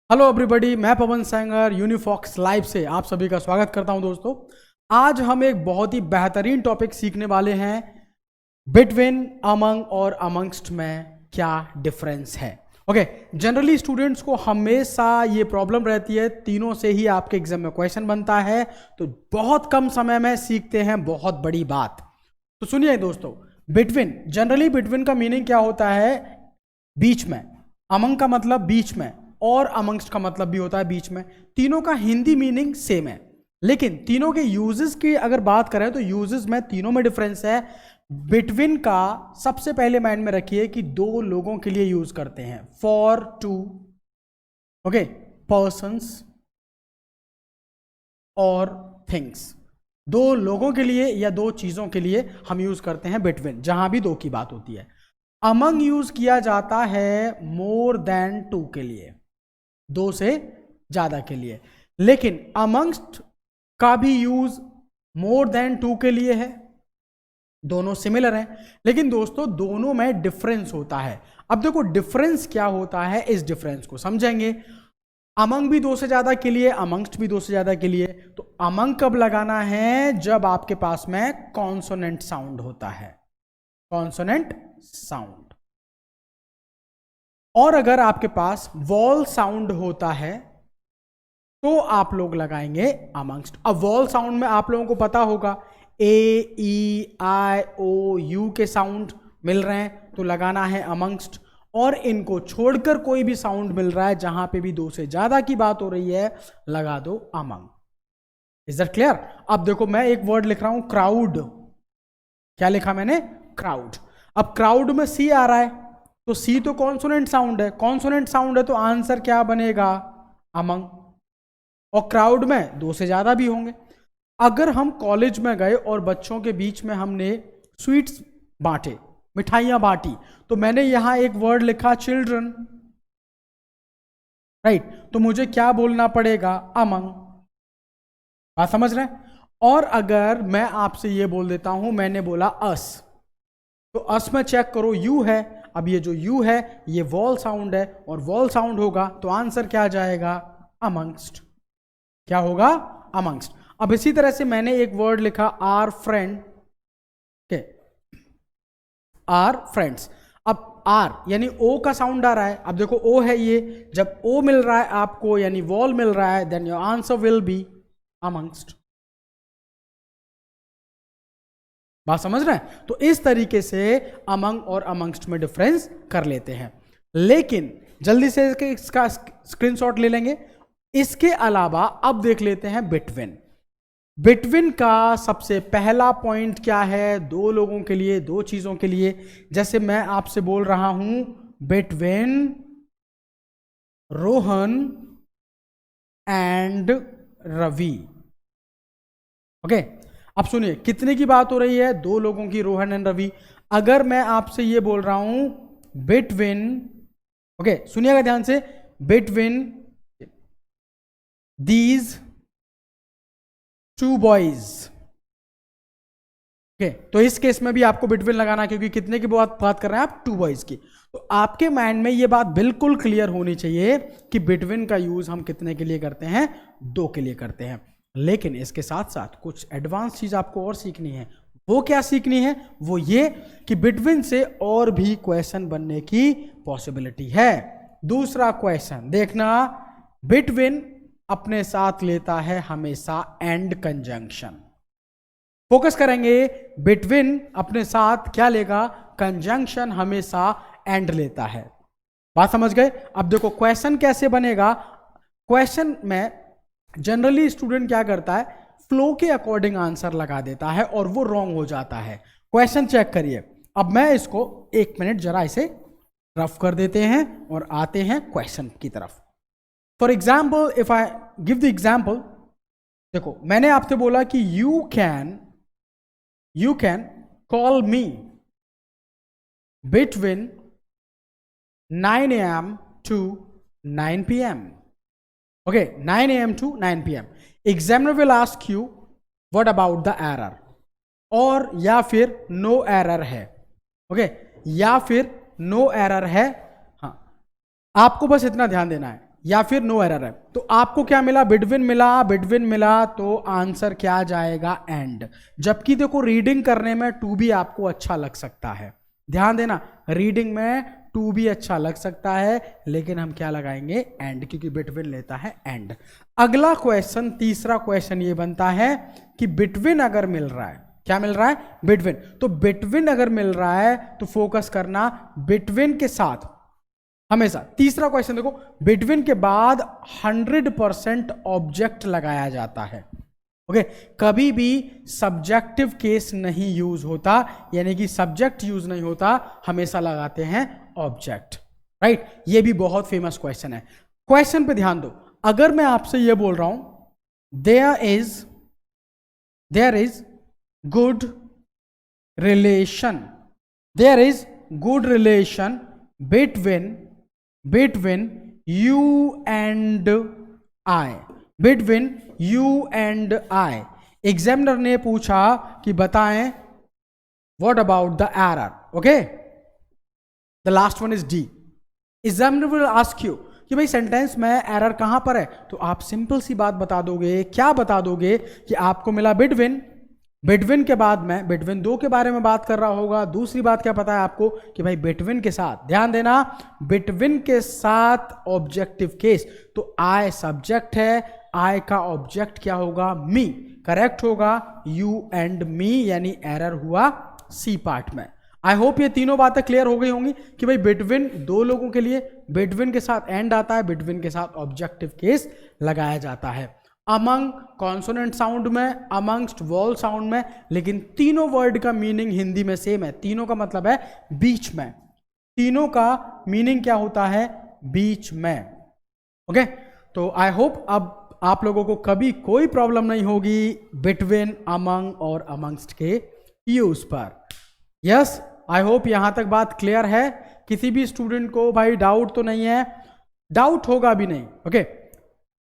Hello everybody, मैं पवन Sengar यूनिफॉक्स live से आप सभी का स्वागत करता हूं। दोस्तों, आज हम एक बहुत ही बेहतरीन टॉपिक सीखने वाले हैं। बिटवीन, अमंग और अमंगस्ट में क्या डिफरेंस है। ओके, जनरली स्टूडेंट्स को हमेशा ये प्रॉब्लम रहती है, तीनों से ही आपके एग्जाम में क्वेश्चन बनता है, तो बहुत कम समय में सीखते हैं बहुत बड़ी बात। तो सुनिए दोस्तों, बिटवीन, जनरली बिटवीन का मीनिंग क्या होता है? बीच में। अमंग का मतलब बीच में, और अमंगस्ट का मतलब भी होता है बीच में। तीनों का हिंदी मीनिंग सेम है, लेकिन तीनों के यूजेस की अगर बात करें तो यूजेस में तीनों में डिफरेंस है। बिटवीन का सबसे पहले माइंड में रखिए कि दो लोगों के लिए यूज करते हैं, फॉर टू, ओके, पर्सन्स और थिंग्स। दो लोगों के लिए या दो चीजों के लिए हम यूज करते हैं बिटवीन, जहां भी दो की बात होती है। अमंग यूज किया जाता है मोर देन टू के लिए, दो से ज्यादा के लिए। लेकिन अमंगस्ट का भी यूज मोर देन टू के लिए है। दोनों सिमिलर हैं, लेकिन दोस्तों दोनों में डिफरेंस होता है। अब देखो डिफरेंस क्या होता है, इस डिफरेंस को समझेंगे। अमंग भी दो से ज्यादा के लिए, अमंगस्ट भी दो से ज्यादा के लिए। तो अमंग कब लगाना है? जब आपके पास में कॉन्सोनेंट साउंड होता है, कॉन्सोनेंट साउंड। और अगर आपके पास वॉल साउंड होता है तो आप लोग लगाएंगे अमंगस्ट। अब वॉल साउंड में आप लोगों को पता होगा ए, ई, आई, ओ, यू के साउंड मिल रहे हैं तो लगाना है अमंगस्ट। और इनको छोड़कर कोई भी साउंड मिल रहा है जहां पे भी दो से ज्यादा की बात हो रही है, लगा दो अमंग। Is that clear? अब देखो मैं एक वर्ड लिख रहा हूं, क्राउड। क्या लिखा मैंने? क्राउड। अब क्राउड में सी आ रहा है, तो सी तो कॉन्सोनेंट साउंड है, कॉन्सोनेंट साउंड है तो आंसर क्या बनेगा? अमंग। और क्राउड में दो से ज्यादा भी होंगे। अगर हम कॉलेज में गए और बच्चों के बीच में हमने स्वीट्स बांटे, मिठाइयां बांटी, तो मैंने यहां एक वर्ड लिखा चिल्ड्रन, राइट? तो मुझे क्या बोलना पड़ेगा? अमंग। बात समझ रहे हैं? और अगर मैं आपसे ये बोल देता हूं, मैंने बोला अस, तो अस में चेक करो यू है। अब ये जो यू है ये वॉल साउंड है, और वॉल साउंड होगा तो आंसर क्या जाएगा? अमंगस्ट। क्या होगा? अमंगस्ट। अब इसी तरह से मैंने एक वर्ड लिखा आर फ्रेंड, के आर फ्रेंड्स। अब आर यानी ओ का साउंड आ रहा है। अब देखो ओ है ये, जब ओ मिल रहा है आपको यानी वॉल मिल रहा है, then your answer will be amongst. बात समझ रहे हैं? तो इस तरीके से अमंग और अमंगस्ट में डिफरेंस कर लेते हैं। लेकिन जल्दी से इसका स्क्रीनशॉट ले लेंगे। इसके अलावा अब देख लेते हैं बिटवीन। बिटवीन का सबसे पहला पॉइंट क्या है? दो लोगों के लिए, दो चीजों के लिए। जैसे मैं आपसे बोल रहा हूं between Rohan and Ravi. Okay, अब सुनिए कितने की बात हो रही है? दो लोगों की, रोहन एंड रवि। अगर मैं आपसे ये बोल रहा हूं बिटवीन, ओके सुनिएगा ध्यान से, between these two boys, okay, तो इस केस में भी आपको बिटवीन लगाना, क्योंकि कितने की बात कर रहे हैं आप? टू बॉयज की। तो आपके माइंड में ये बात बिल्कुल क्लियर होनी चाहिए कि बिटवीन का यूज हम कितने के लिए करते हैं? दो के लिए करते हैं। लेकिन इसके साथ साथ कुछ एडवांस चीज आपको और सीखनी है। वो क्या सीखनी है? वो ये कि बिटवीन से और भी क्वेश्चन बनने की पॉसिबिलिटी है। दूसरा क्वेश्चन देखना, बिटवीन अपने साथ लेता है हमेशा एंड कंजंक्शन। फोकस करेंगे, बिटवीन अपने साथ क्या लेगा? कंजंक्शन, हमेशा एंड लेता है। बात समझ गए? अब देखो क्वेश्चन कैसे बनेगा। क्वेश्चन में जनरली स्टूडेंट क्या करता है? फ्लो के अकॉर्डिंग आंसर लगा देता है और वो रॉन्ग हो जाता है। क्वेश्चन चेक करिए। अब मैं इसको एक मिनट जरा इसे रफ कर देते हैं और आते हैं क्वेश्चन की तरफ। For example, if I give the example, देखो मैंने आपसे बोला कि you can call me between 9 AM to 9 PM. Okay, 9 AM to 9 PM. Examiner will ask you what about the error, और या फिर नो एरर है। ओके, या फिर नो एरर है। हाँ, आपको बस इतना ध्यान देना है, या फिर नो एरर है। तो आपको क्या मिला, बिटवीन मिला, बिटवीन मिला, तो आंसर क्या जाएगा, एंड। जबकि देखो रीडिंग करने में टू भी आपको अच्छा लग सकता है, ध्यान देना, रीडिंग में टू भी अच्छा लग सकता है, लेकिन हम क्या लगाएंगे, एंड, क्योंकि बिटवीन लेता है एंड। अगला क्वेश्चन, तीसरा क्वेश्चन ये बनता है कि बिटवीन अगर मिल रहा है, क्या मिल रहा है, बिटवीन, तो बिटवीन अगर मिल रहा है तो फोकस करना बिटवीन के साथ हमेशा। तीसरा क्वेश्चन देखो, बिटवीन के बाद 100% ऑब्जेक्ट लगाया जाता है, ओके। कभी भी सब्जेक्टिव केस नहीं यूज होता, यानी कि सब्जेक्ट यूज नहीं होता, हमेशा लगाते हैं ऑब्जेक्ट, राइट। ये भी बहुत फेमस क्वेश्चन है। क्वेश्चन पे ध्यान दो, अगर मैं आपसे ये बोल रहा हूं there is good relation, there is good relation between you and I, between you and I. Examiner ने पूछा कि बताएं what about the error, okay, the last one is D. Examiner will ask you कि भाई sentence में error कहां पर है, तो आप सिंपल सी बात बता दोगे, क्या बता दोगे कि आपको मिला बिटवीन, बिटवीन के बाद में बिटवीन दो के बारे में बात कर रहा होगा। दूसरी बात क्या पता है आपको कि भाई बिटवीन के साथ, ध्यान देना, बिटवीन के साथ ऑब्जेक्टिव केस, तो आई सब्जेक्ट है, आई का ऑब्जेक्ट क्या होगा, मी, करेक्ट होगा यू एंड मी, यानी एरर हुआ सी पार्ट में। आई होप ये तीनों बातें क्लियर हो गई होंगी कि भाई बिटवीन दो लोगों के लिए बिटवीन के साथ एंड आता है, बिटवीन के साथ ऑब्जेक्टिव केस लगाया जाता है। अमंग कॉन्सोनेंट साउंड में, अमंगस्ट वॉल साउंड में, लेकिन तीनों वर्ड का मीनिंग हिंदी में सेम है। तीनों का मतलब है बीच में, तीनों का मीनिंग क्या होता है, बीच में, ओके। तो आई होप अब आप लोगों को कभी कोई प्रॉब्लम नहीं होगी बिटवीन, अमंग और अमंगस्ट के यूज पर। यस, आई होप यहां तक बात क्लियर है। किसी भी स्टूडेंट को भाई डाउट तो नहीं है, डाउट होगा भी नहीं, ओके।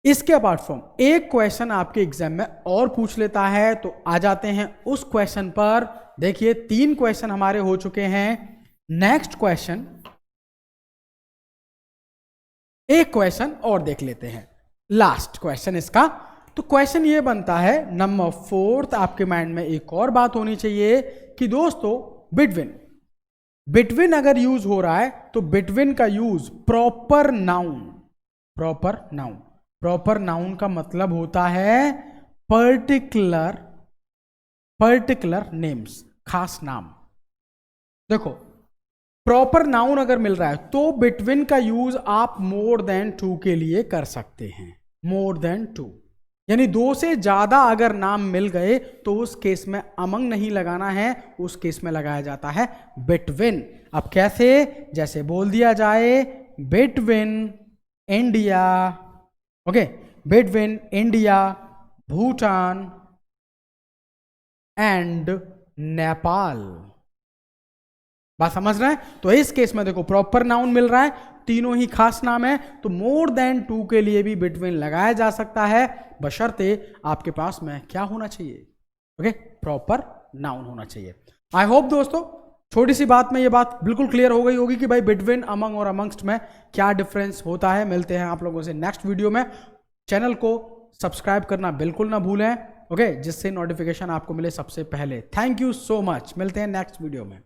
इसके अपार्ट फ्रॉम एक क्वेश्चन आपके एग्जाम में और पूछ लेता है, तो आ जाते हैं उस क्वेश्चन पर। देखिए 3 क्वेश्चन हमारे हो चुके हैं। नेक्स्ट क्वेश्चन, एक क्वेश्चन और देख लेते हैं, लास्ट क्वेश्चन इसका। तो क्वेश्चन ये बनता है नंबर 4, आपके माइंड में एक और बात होनी चाहिए कि दोस्तों बिटवीन अगर यूज हो रहा है तो बिटवीन का use proper noun, proper noun का मतलब होता है पर्टिकुलर नेम्स, खास नाम। देखो प्रॉपर नाउन अगर मिल रहा है तो बिटवीन का यूज आप मोर देन 2 के लिए कर सकते हैं, मोर देन 2, यानी 2 से ज्यादा अगर नाम मिल गए तो उस केस में अमंग नहीं लगाना है, उस केस में लगाया जाता है बिटवीन। अब कैसे, जैसे बोल दिया जाए between India, okay, between India, Bhutan and Nepal. बात समझ रहे हैं? तो इस केस में देखो प्रॉपर नाउन मिल रहा है, तीनों ही खास नाम है, तो मोर देन 2 के लिए भी बिटवीन लगाया जा सकता है, बशर्ते आपके पास में क्या होना चाहिए, ओके, प्रॉपर नाउन होना चाहिए। आई होप दोस्तों छोटी सी बात में ये बात बिल्कुल क्लियर हो गई होगी कि भाई बिटवीन, अमंग और अमंगस्ट में क्या डिफरेंस होता है। मिलते हैं आप लोगों से नेक्स्ट वीडियो में। चैनल को सब्सक्राइब करना बिल्कुल ना भूलें, ओके, जिससे नोटिफिकेशन आपको मिले सबसे पहले। थैंक यू सो मच, मिलते हैं नेक्स्ट वीडियो में।